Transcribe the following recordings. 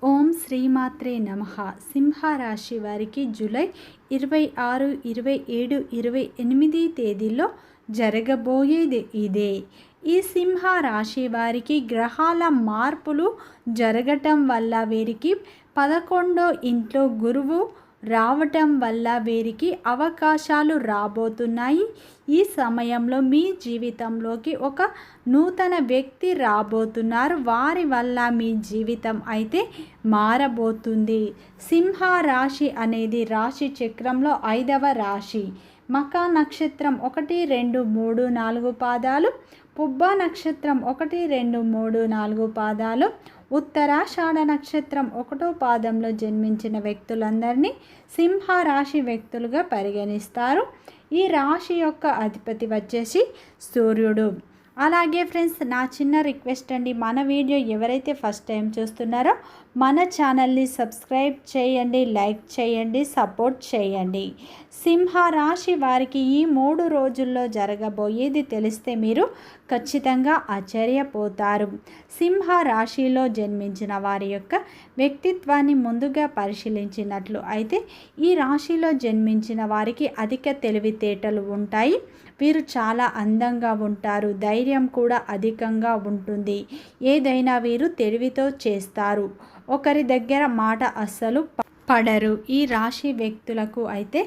ఓం శ్రీమాత్రే నమః. సింహరాశి వారికి జూలై 26, 27, 28 తేదీల్లో జరగబోయేది ఇదే. ఈ సింహరాశి వారికి గ్రహాల మార్పులు జరగటం వల్ల వీరికి 11వ ఇంట్లో గురువు రావటం వల్ల వీరికి అవకాశాలు రాబోతున్నాయి. ఈ సమయంలో మీ జీవితంలోకి ఒక నూతన వ్యక్తి రాబోతున్నారు. వారి వల్ల మీ జీవితం అయితే మారబోతుంది. సింహ రాశి అనేది రాశి చక్రంలో 5వ రాశి. మఖ నక్షత్రం 1, 2, 3, 4 పాదాలు, పుబ్బ నక్షత్రం 1, 2, 3, 4 పాదాలు, ఉత్తరాషాఢ నక్షత్రం 1వ పాదంలో జన్మించిన వ్యక్తులందరినీ సింహరాశి వ్యక్తులుగా పరిగణిస్తారు. ఈ రాశి యొక్క అధిపతి వచ్చేసి సూర్యుడు. అలాగే ఫ్రెండ్స్, నా చిన్న రిక్వెస్ట్ అండి, మన వీడియో ఎవరైతే ఫస్ట్ టైం చూస్తున్నారో మన ఛానల్ని సబ్స్క్రైబ్ చేయండి, లైక్ చేయండి, సపోర్ట్ చేయండి. సింహరాశి వారికి ఈ 3 రోజుల్లో జరగబోయేది తెలిస్తే మీరు ఖచ్చితంగా ఆశ్చర్యపోతారు. సింహరాశిలో జన్మించిన వారి యొక్క వ్యక్తిత్వాన్ని ముందుగా పరిశీలించినట్లు అయితే ఈ రాశిలో జన్మించిన వారికి అధిక తెలివితేటలు ఉంటాయి. వీరు చాలా అందంగా ఉంటారు. ధైర్యం కూడా అధికంగా ఉంటుంది. ఏదైనా వీరు తెలివితో చేస్తారు. ఒకరి దగ్గర మాట అస్సలు పడరు. ఈ రాశి వ్యక్తులకు అయితే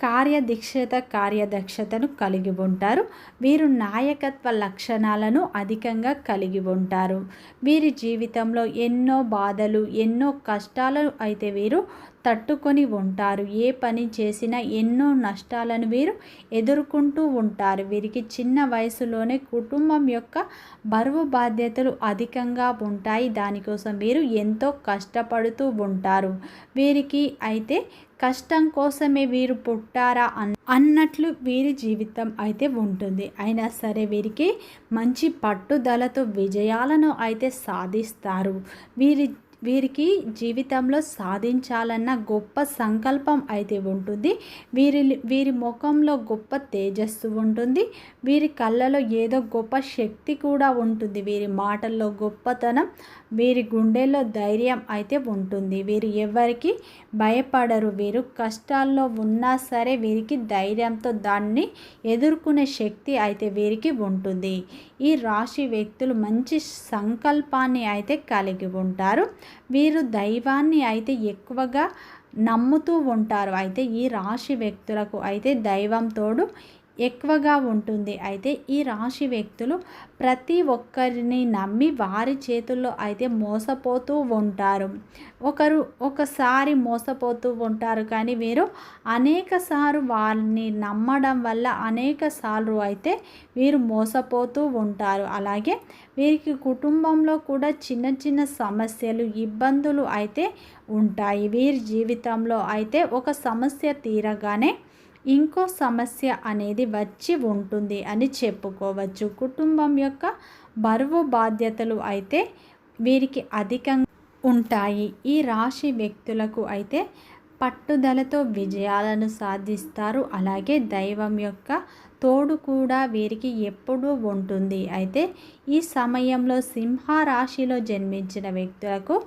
కార్యదక్షతను కలిగి ఉంటారు. వీరు నాయకత్వ లక్షణాలను అధికంగా కలిగి ఉంటారు. వీరి జీవితంలో ఎన్నో బాధలు, ఎన్నో కష్టాలను అయితే వీరు తట్టుకొని ఉంటారు. ఏ పని చేసినా ఎన్నో నష్టాలను వీరు ఎదుర్కొంటూ ఉంటారు. వీరికి చిన్న వయసులోనే కుటుంబం యొక్క బరువు బాధ్యతలు అధికంగా ఉంటాయి. దానికోసం వీరు ఎంతో కష్టపడుతూ ఉంటారు. వీరికి అయితే కష్టం కోసమే వీరు పుట్టారా అన్నట్లు వీరి జీవితం అయితే ఉంటుంది. అయినా సరే వీరికి మంచి పట్టుదలతో విజయాలను అయితే సాధిస్తారు. వీరికి జీవితంలో సాధించాలన్న గొప్ప సంకల్పం అయితే ఉంటుంది. వీరి ముఖంలో గొప్ప తేజస్సు ఉంటుంది. వీరి కళ్ళలో ఏదో గొప్ప శక్తి కూడా ఉంటుంది. వీరి మాటల్లో గొప్పతనం, వీరి గుండెల్లో ధైర్యం అయితే ఉంటుంది. వీరు ఎవరికి భయపడరు. వీరు కష్టాల్లో ఉన్నా సరే వీరికి ధైర్యంతో దాన్ని ఎదుర్కొనే శక్తి అయితే వీరికి ఉంటుంది. ఈ రాశి వ్యక్తులు మంచి సంకల్పాన్ని అయితే కలిగి ఉంటారు. వీరు దైవాన్ని అయితే ఎక్కువగా నమ్ముతూ ఉంటారు. అయితే ఈ రాశి వ్యక్తులకు అయితే దైవం తోడు ఎక్కువగా ఉంటుంది. అయితే ఈ రాశి వ్యక్తులు ప్రతి ఒక్కరిని నమ్మి వారి చేతుల్లో అయితే మోసపోతూ ఉంటారు. ఒకసారి మోసపోతూ ఉంటారు, కానీ వీరు అనేకసార్లు వారిని నమ్మడం వల్ల అనేకసార్లు అయితే వీరు మోసపోతూ ఉంటారు. అలాగే వీరికి కుటుంబంలో కూడా చిన్న చిన్న సమస్యలు, ఇబ్బందులు అయితే ఉంటాయి. వీరి జీవితంలో అయితే ఒక సమస్య తీరగానే ఇంకో సమస్య అనేది వచ్చి ఉంటుంది అని చెప్పుకోవచ్చు. కుటుంబం యొక్క బరువు బాధ్యతలు అయితే వీరికి అధికంగా ఉంటాయి. ఈ రాశి వ్యక్తులకు అయితే పట్టుదలతో విజయాలను సాధిస్తారు. అలాగే దైవం యొక్క తోడు కూడా వీరికి ఎప్పుడూ ఉంటుంది. అయితే ఈ సమయంలో సింహరాశిలో జన్మించిన వ్యక్తులకు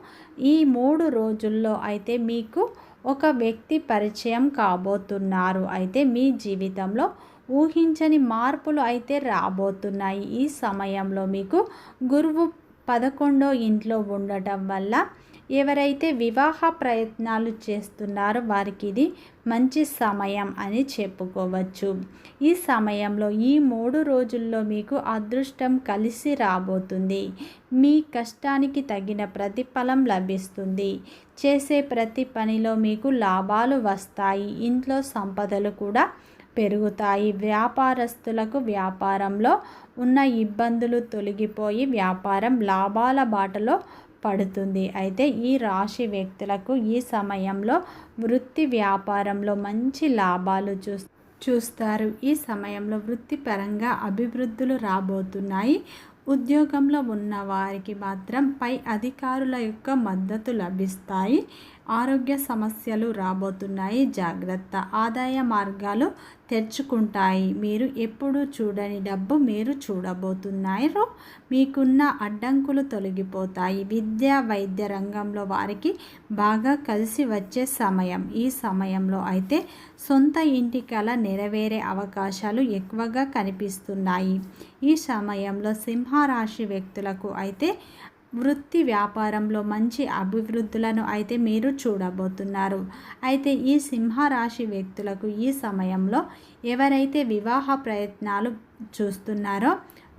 ఈ 3 రోజుల్లో అయితే మీకు ఒక వ్యక్తి పరిచయం కాబోతున్నారు. అయితే మీ జీవితంలో ఊహించని మార్పులు అయితే రాబోతున్నాయి. ఈ సమయంలో మీకు గురువు 11వ ఇంట్లో ఉండటం వల్ల ఎవరైతే వివాహ ప్రయత్నాలు చేస్తున్నారో వారికి ఇది మంచి సమయం అని చెప్పుకోవచ్చు. ఈ సమయంలో ఈ 3 రోజుల్లో మీకు అదృష్టం కలిసి రాబోతుంది. మీ కష్టానికి తగిన ప్రతిఫలం లభిస్తుంది. చేసే ప్రతి పనిలో మీకు లాభాలు వస్తాయి. ఇంట్లో సంపదలు కూడా పెరుగుతాయి. వ్యాపారస్తులకు వ్యాపారంలో ఉన్న ఇబ్బందులు తొలగిపోయి వ్యాపారం లాభాల బాటలో పడుతుంది. అయితే ఈ రాశి వ్యక్తులకు ఈ సమయంలో వృత్తి వ్యాపారంలో మంచి లాభాలు చూస్తారు. ఈ సమయంలో వృత్తిపరంగా అభివృద్ధులు రాబోతున్నాయి. ఉద్యోగంలో ఉన్న వారికి మాత్రం పై అధికారుల యొక్క మద్దతు లభిస్తాయి. ఆరోగ్య సమస్యలు రాబోతున్నాయి, జాగ్రత్త. ఆదాయ మార్గాలు తెరుచుకుంటాయి. మీరు ఎప్పుడు చూడని డబ్బు మీరు చూడబోతున్నారు. మీకున్న అడ్డంకులు తొలగిపోతాయి. విద్య, వైద్య రంగంలో వారికి బాగా కలిసి వచ్చే సమయం. ఈ సమయంలో అయితే సొంత ఇంటి కల నెరవేరే అవకాశాలు ఎక్కువగా కనిపిస్తున్నాయి. ఈ సమయంలో సింహరాశి వ్యక్తులకు అయితే వృత్తి వ్యాపారంలో మంచి అభివృద్ధులను అయితే మీరు చూడబోతున్నారు. అయితే ఈ సింహరాశి వ్యక్తులకు ఈ సమయంలో ఎవరైతే వివాహ ప్రయత్నాలు చూస్తున్నారో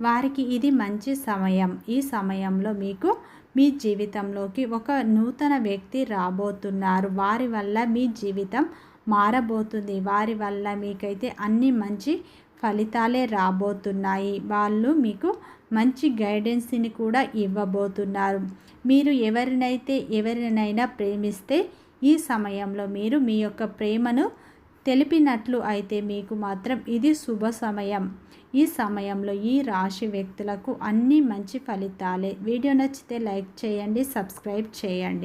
వారికి ఇది మంచి సమయం. ఈ సమయంలో మీకు మీ జీవితంలోకి ఒక నూతన వ్యక్తి రాబోతున్నారు. వారి వల్ల మీ జీవితం మారబోతుంది. వారి వల్ల మీకైతే అన్ని మంచి ఫలితాలే రాబోతున్నాయి. వాళ్ళు మీకు మంచి గైడెన్స్ని కూడా ఇవ్వబోతున్నారు. మీరు ఎవరినైనా ప్రేమిస్తే ఈ సమయంలో మీరు మీ యొక్క ప్రేమను తెలిపినట్లు అయితే మీకు మాత్రం ఇది శుభ సమయం. ఈ సమయంలో ఈ రాశి వ్యక్తులకు అన్ని మంచి ఫలితాలే. వీడియో నచ్చితే లైక్ చేయండి, సబ్స్క్రైబ్ చేయండి.